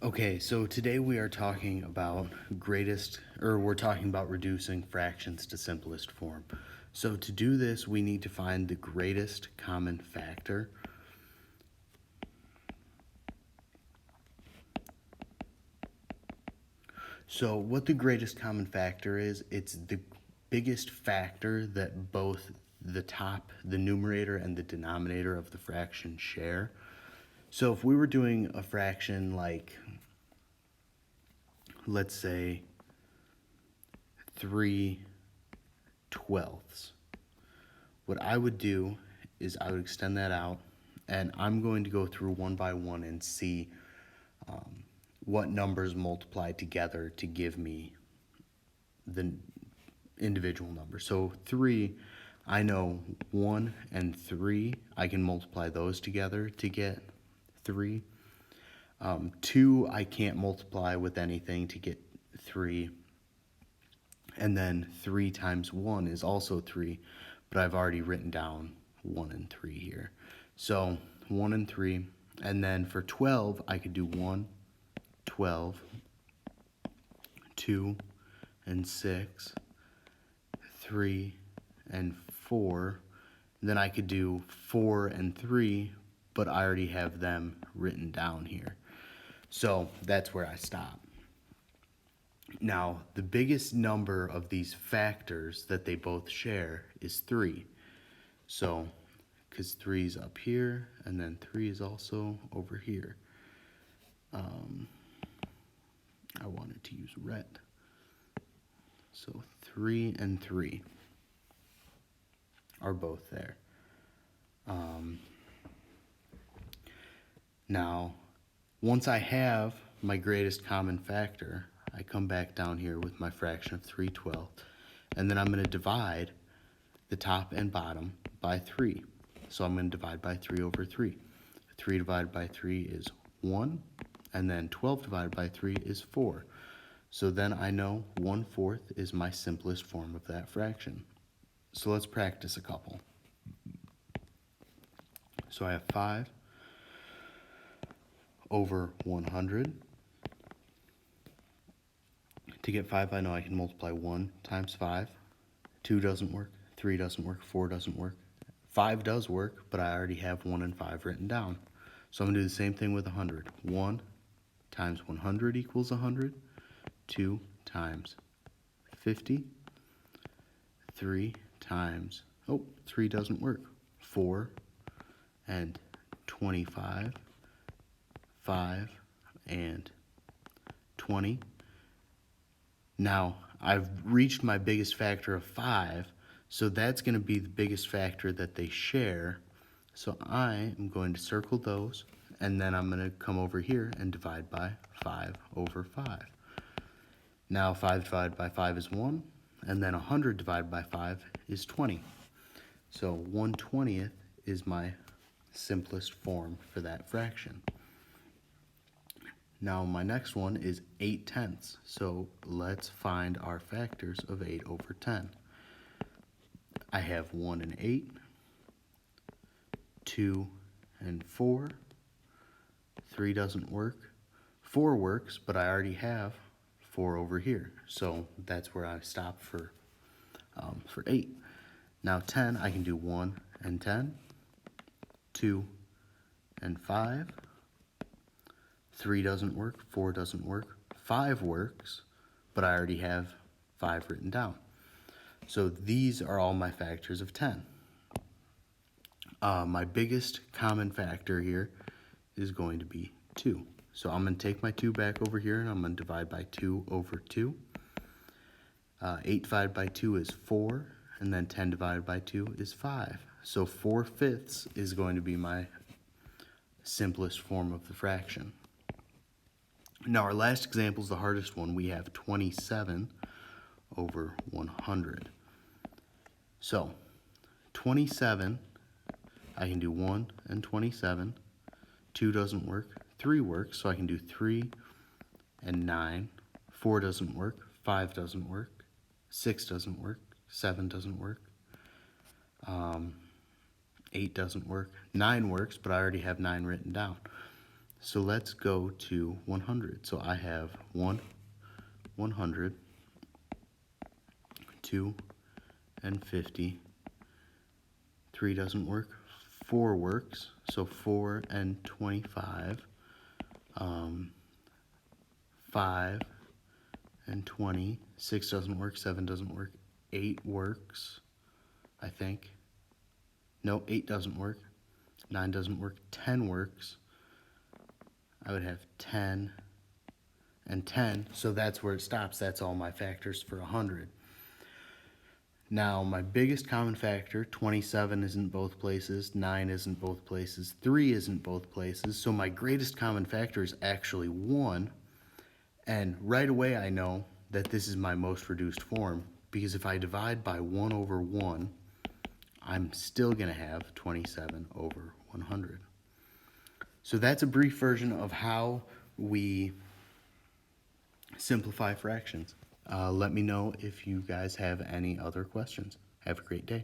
Okay, so today we are talking about we're talking about reducing fractions to simplest form. So to do this, we need to find the greatest common factor. So what the greatest common factor is, it's the biggest factor that both the numerator and the denominator of the fraction share. So if we were doing a fraction like, let's say, 3/12, what I would do is I would extend that out, and I'm going to go through one by one and see what numbers multiply together to give me the individual number. So 3, I know 1 and 3, I can multiply those together to get 3. 2, I can't multiply with anything to get 3. And then 3 times 1 is also 3, but I've already written down 1 and 3 here. So 1 and 3, and then for 12, I could do 1, 12, 2, and 6, 3, and 4. Then I could do 4 and 3, but I already have them written down here. So that's where I stop. Now, the biggest number of these factors that they both share is 3. So, because 3 is up here, and then 3 is also over here. I wanted to use red. So 3 and 3 are both there. Now, once I have my greatest common factor, I come back down here with my fraction of 3/12, and then I'm going to divide the top and bottom by 3. So I'm going to divide by 3 over 3. 3 divided by 3 is 1, and then 12 divided by 3 is 4. So then I know 1/4 is my simplest form of that fraction. So let's practice a couple. So I have 5 over 100. To get 5, I know I can multiply 1 times 5. 2 doesn't work, 3 doesn't work, 4 doesn't work. 5 does work, but I already have 1 and 5 written down. So I'm going to do the same thing with 100. 1 times 100 equals 100. 2 times 50. 3 times, 3 doesn't work. 4 and 25. 5 and 20. Now, I've reached my biggest factor of 5, so that's going to be the biggest factor that they share. So I am going to circle those, and then I'm going to come over here and divide by 5 over 5. Now 5 divided by 5 is 1, and then 100 divided by 5 is 20. So 1/20 is my simplest form for that fraction. Now my next one is 8/10. So let's find our factors of 8 over 10. I have 1 and 8, 2 and 4, 3 doesn't work, 4 works, but I already have 4 over here. So that's where I stop for 8. Now 10, I can do 1 and 10, 2 and 5, 3 doesn't work, 4 doesn't work, 5 works, but I already have 5 written down. So these are all my factors of 10. My biggest common factor here is going to be 2. So I'm going to take my 2 back over here, and I'm going to divide by 2 over 2. 8 divided by 2 is 4, and then 10 divided by 2 is 5. So 4/5 is going to be my simplest form of the fraction. Now our last example is the hardest one. We have 27 over 100. So 27, I can do 1 and 27. 2 doesn't work, 3 works, so I can do 3 and 9. 4 doesn't work, 5 doesn't work, 6 doesn't work, 7 doesn't work, 8 doesn't work, 9 works, but I already have 9 written down. So let's go to 100. So I have 1, 100, 2, and 50. 3 doesn't work. 4 works. So 4 and 25. 5 and 20. 6 doesn't work. 7 doesn't work. 8 works, I think. No, 8 doesn't work. 9 doesn't work. 10 works. I would have 10 and 10. So that's where it stops. That's all my factors for 100. Now, my biggest common factor, 27 isn't both places, 9 isn't both places, 3 isn't both places. So my greatest common factor is actually 1. And right away I know that this is my most reduced form, because if I divide by 1 over 1, I'm still going to have 27 over 100. So that's a brief version of how we simplify fractions. Let me know if you guys have any other questions. Have a great day.